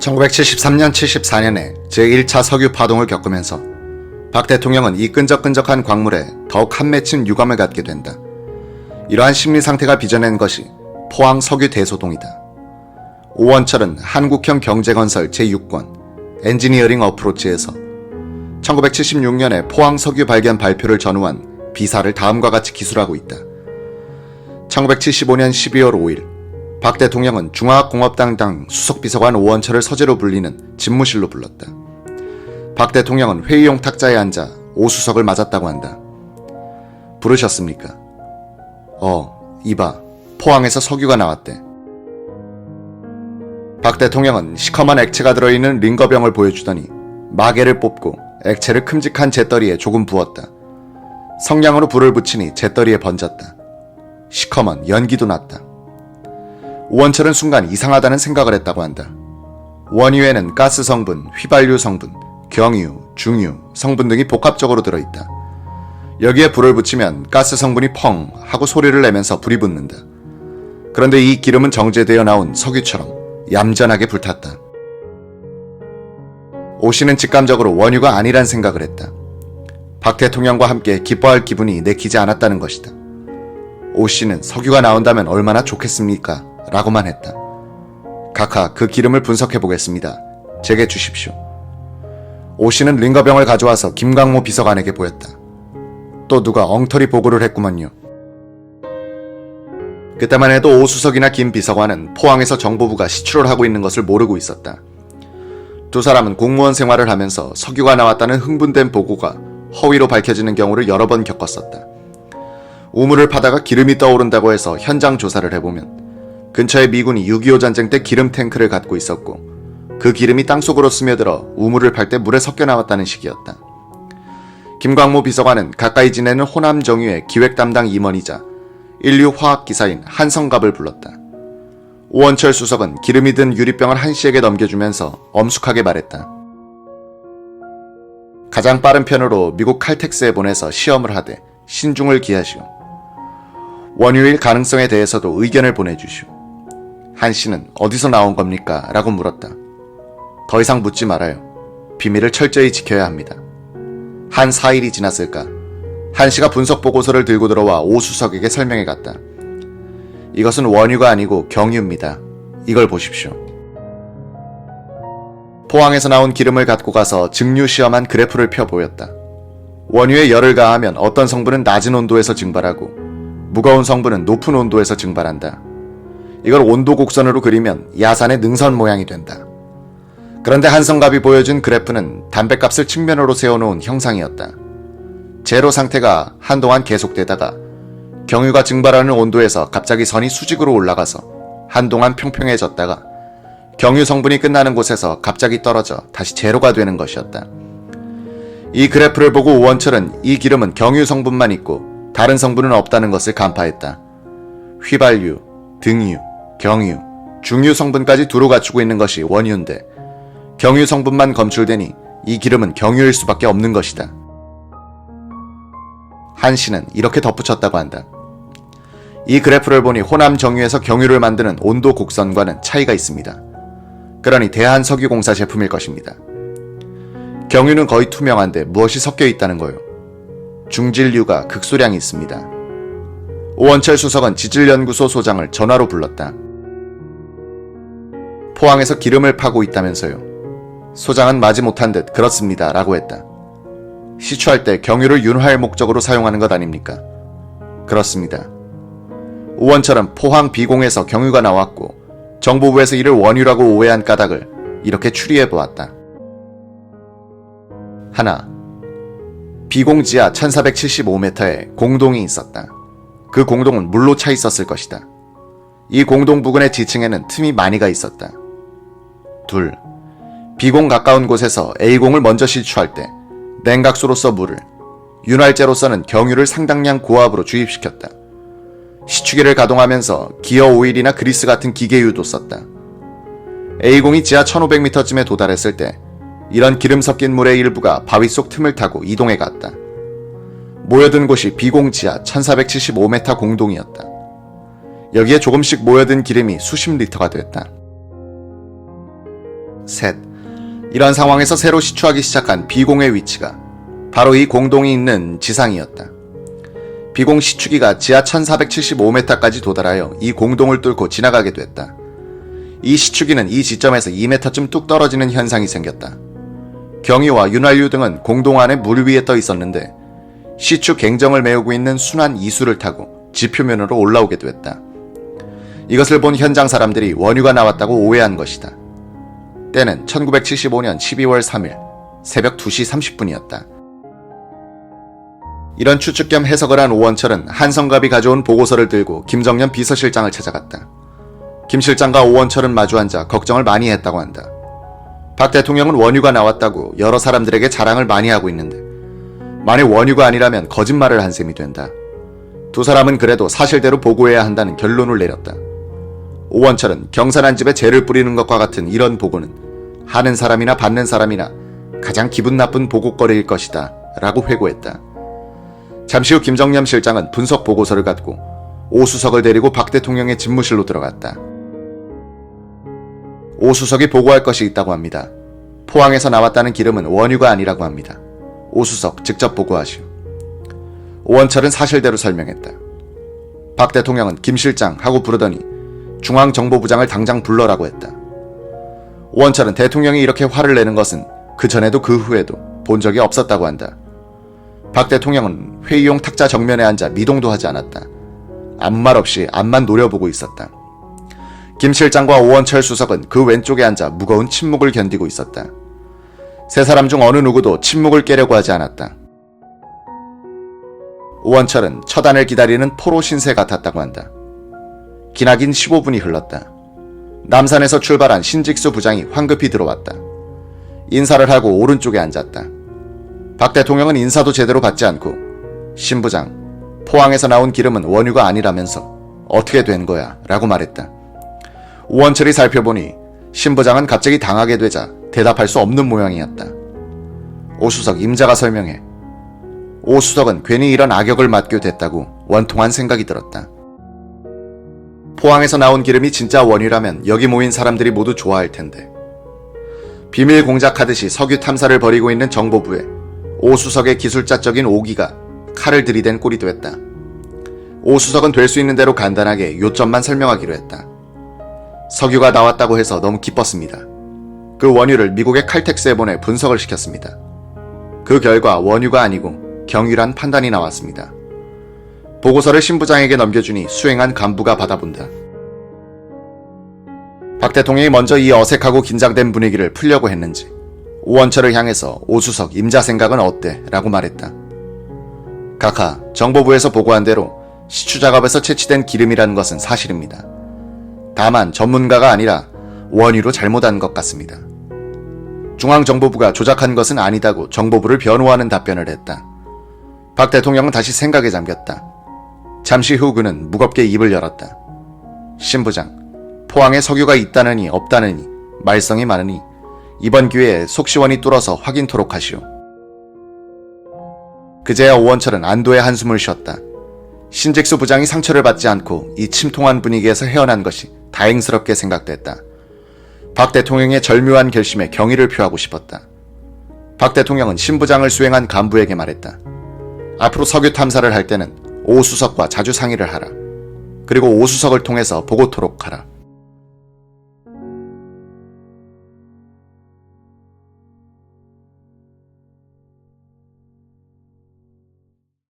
1973년 74년에 제1차 석유 파동을 겪으면서 박 대통령은 이 끈적끈적한 광물에 더욱 한맺힌 유감을 갖게 된다. 이러한 심리 상태가 빚어낸 것이 포항 석유 대소동이다. 오원철은 한국형 경제건설 제6권 엔지니어링 어프로치에서 1976년에 포항 석유 발견 발표를 전후한 비사를 다음과 같이 기술하고 있다. 1975년 12월 5일 박 대통령은 중화공업당 수석비서관 오원철을 서재로 불리는 집무실로 불렀다. 박 대통령은 회의용 탁자에 앉아 오 수석을 맞았다고 한다. 부르셨습니까? 이봐, 포항에서 석유가 나왔대. 박 대통령은 시커먼 액체가 들어있는 링거병을 보여주더니 마개를 뽑고 액체를 큼직한 잿더리에 조금 부었다. 성냥으로 불을 붙이니 잿더리에 번졌다. 시커먼 연기도 났다. 오원철은 순간 이상하다는 생각을 했다고 한다. 원유에는 가스 성분, 휘발유 성분, 경유, 중유 성분 등이 복합적으로 들어있다. 여기에 불을 붙이면 가스 성분이 펑 하고 소리를 내면서 불이 붙는다. 그런데 이 기름은 정제되어 나온 석유처럼 얌전하게 불탔다. 오 씨는 직감적으로 원유가 아니란 생각을 했다. 박 대통령과 함께 기뻐할 기분이 내키지 않았다는 것이다. 오 씨는 석유가 나온다면 얼마나 좋겠습니까? 라고만 했다. 각하 그 기름을 분석해 보겠습니다. 제게 주십시오. 오 씨는 링거병을 가져와서 김광모 비서관에게 보였다. 또 누가 엉터리 보고를 했구먼요. 그때만 해도 오 수석이나 김 비서관은 포항에서 정보부가 시추를 하고 있는 것을 모르고 있었다. 두 사람은 공무원 생활을 하면서 석유가 나왔다는 흥분된 보고가 허위로 밝혀지는 경우를 여러 번 겪었었다. 우물을 파다가 기름이 떠오른다고 해서 현장 조사를 해보면 근처에 미군이 6.25 전쟁 때 기름 탱크를 갖고 있었고 그 기름이 땅속으로 스며들어 우물을 팔 때 물에 섞여 나왔다는 식이었다. 김광모 비서관은 가까이 지내는 호남 정유의 기획 담당 임원이자 인류 화학 기사인 한성갑을 불렀다. 오원철 수석은 기름이 든 유리병을 한 씨에게 넘겨주면서 엄숙하게 말했다. 가장 빠른 편으로 미국 칼텍스에 보내서 시험을 하되 신중을 기하시오. 원유일 가능성에 대해서도 의견을 보내주시오. 한 씨는 어디서 나온 겁니까? 라고 물었다. 더 이상 묻지 말아요. 비밀을 철저히 지켜야 합니다. 한 4일이 지났을까? 한 씨가 분석 보고서를 들고 들어와 오 수석에게 설명해 갔다. 이것은 원유가 아니고 경유입니다. 이걸 보십시오. 포항에서 나온 기름을 갖고 가서 증류 시험한 그래프를 펴 보였다. 원유에 열을 가하면 어떤 성분은 낮은 온도에서 증발하고 무거운 성분은 높은 온도에서 증발한다. 이걸 온도 곡선으로 그리면 야산의 능선 모양이 된다. 그런데 한성갑이 보여준 그래프는 담배값을 측면으로 세워놓은 형상이었다. 제로 상태가 한동안 계속되다가 경유가 증발하는 온도에서 갑자기 선이 수직으로 올라가서 한동안 평평해졌다가 경유 성분이 끝나는 곳에서 갑자기 떨어져 다시 제로가 되는 것이었다. 이 그래프를 보고 오원철은 이 기름은 경유 성분만 있고 다른 성분은 없다는 것을 간파했다. 휘발유, 등유, 경유, 중유 성분까지 두루 갖추고 있는 것이 원유인데 경유 성분만 검출되니 이 기름은 경유일 수밖에 없는 것이다. 한 씨는 이렇게 덧붙였다고 한다. 이 그래프를 보니 호남 정유에서 경유를 만드는 온도 곡선과는 차이가 있습니다. 그러니 대한석유공사 제품일 것입니다. 경유는 거의 투명한데 무엇이 섞여 있다는 거요. 중질류가 극소량이 있습니다. 오원철 수석은 지질연구소 소장을 전화로 불렀다. 포항에서 기름을 파고 있다면서요. 소장은 마지못한 듯 그렇습니다 라고 했다. 시추할 때 경유를 윤활 목적으로 사용하는 것 아닙니까? 그렇습니다. 오원철은 포항 비공에서 경유가 나왔고 정보부에서 이를 원유라고 오해한 까닭을 이렇게 추리해보았다. 하나, 비공 지하 1475m에 공동이 있었다. 그 공동은 물로 차 있었을 것이다. 이 공동 부근의 지층에는 틈이 많이 가 있었다. 둘, B공 가까운 곳에서 A공을 먼저 시추할 때 냉각수로서 물을, 윤활제로서는 경유를 상당량 고압으로 주입시켰다. 시추기를 가동하면서 기어 오일이나 그리스 같은 기계유도 썼다. A공이 지하 1500m쯤에 도달했을 때 이런 기름 섞인 물의 일부가 바위 속 틈을 타고 이동해 갔다. 모여든 곳이 B공 지하 1475m 공동이었다. 여기에 조금씩 모여든 기름이 수십 리터가 됐다. 셋. 이런 상황에서 새로 시추하기 시작한 B공의 위치가 바로 이 공동이 있는 지상이었다. B공 시추기가 지하 1475m까지 도달하여 이 공동을 뚫고 지나가게 됐다. 이 시추기는 이 지점에서 2m쯤 뚝 떨어지는 현상이 생겼다. 경유와 윤활유 등은 공동 안에 물 위에 떠 있었는데 시추 갱정을 메우고 있는 순환 이수를 타고 지표면으로 올라오게 됐다. 이것을 본 현장 사람들이 원유가 나왔다고 오해한 것이다. 때는 1975년 12월 3일 새벽 2시 30분이었다. 이런 추측 겸 해석을 한 오원철은 한성갑이 가져온 보고서를 들고 김정년 비서실장을 찾아갔다. 김 실장과 오원철은 마주 앉아 걱정을 많이 했다고 한다. 박 대통령은 원유가 나왔다고 여러 사람들에게 자랑을 많이 하고 있는데 만일 원유가 아니라면 거짓말을 한 셈이 된다. 두 사람은 그래도 사실대로 보고해야 한다는 결론을 내렸다. 오원철은 경산한 집에 재를 뿌리는 것과 같은 이런 보고는 하는 사람이나 받는 사람이나 가장 기분 나쁜 보고거리일 것이다 라고 회고했다. 잠시 후 김정년 실장은 분석 보고서를 갖고 오 수석을 데리고 박 대통령의 집무실로 들어갔다. 오 수석이 보고할 것이 있다고 합니다. 포항에서 나왔다는 기름은 원유가 아니라고 합니다. 오 수석 직접 보고하시오. 오원철은 사실대로 설명했다. 박 대통령은 김 실장 하고 부르더니 중앙정보부장을 당장 불러라고 했다. 오원철은 대통령이 이렇게 화를 내는 것은 그 전에도 그 후에도 본 적이 없었다고 한다. 박 대통령은 회의용 탁자 정면에 앉아 미동도 하지 않았다. 아무 말 없이 앞만 노려보고 있었다. 김 실장과 오원철 수석은 그 왼쪽에 앉아 무거운 침묵을 견디고 있었다. 세 사람 중 어느 누구도 침묵을 깨려고 하지 않았다. 오원철은 처단을 기다리는 포로 신세 같았다고 한다. 기나긴 15분이 흘렀다. 남산에서 출발한 신직수 부장이 황급히 들어왔다. 인사를 하고 오른쪽에 앉았다. 박 대통령은 인사도 제대로 받지 않고 신 부장, 포항에서 나온 기름은 원유가 아니라면서 어떻게 된 거야? 라고 말했다. 오원철이 살펴보니 신 부장은 갑자기 당하게 되자 대답할 수 없는 모양이었다. 오 수석 임자가 설명해. 오 수석은 괜히 이런 악역을 맡게 됐다고 원통한 생각이 들었다. 포항에서 나온 기름이 진짜 원유라면 여기 모인 사람들이 모두 좋아할 텐데. 비밀 공작하듯이 석유 탐사를 벌이고 있는 정보부에 오 수석의 기술자적인 오기가 칼을 들이댄 꼴이 됐다. 오 수석은 될 수 있는 대로 간단하게 요점만 설명하기로 했다. 석유가 나왔다고 해서 너무 기뻤습니다. 그 원유를 미국의 칼텍스에 보내 분석을 시켰습니다. 그 결과 원유가 아니고 경유란 판단이 나왔습니다. 보고서를 신부장에게 넘겨주니 수행한 간부가 받아본다. 박 대통령이 먼저 이 어색하고 긴장된 분위기를 풀려고 했는지 오원철을 향해서 오 수석 임자 생각은 어때? 라고 말했다. 각하, 정보부에서 보고한 대로 시추 작업에서 채취된 기름이라는 것은 사실입니다. 다만 전문가가 아니라 원유로 잘못한 것 같습니다. 중앙정보부가 조작한 것은 아니다고 정보부를 변호하는 답변을 했다. 박 대통령은 다시 생각에 잠겼다. 잠시 후 그는 무겁게 입을 열었다. 신부장, 포항에 석유가 있다느니 없다느니 말썽이 많으니 이번 기회에 속 시원히 뚫어서 확인토록 하시오. 그제야 오원철은 안도의 한숨을 쉬었다. 신직수 부장이 상처를 받지 않고 이 침통한 분위기에서 헤어난 것이 다행스럽게 생각됐다. 박 대통령의 절묘한 결심에 경의를 표하고 싶었다. 박 대통령은 신부장을 수행한 간부에게 말했다. 앞으로 석유 탐사를 할 때는 오 수석과 자주 상의를 하라. 그리고 오 수석을 통해서 보고토록 하라.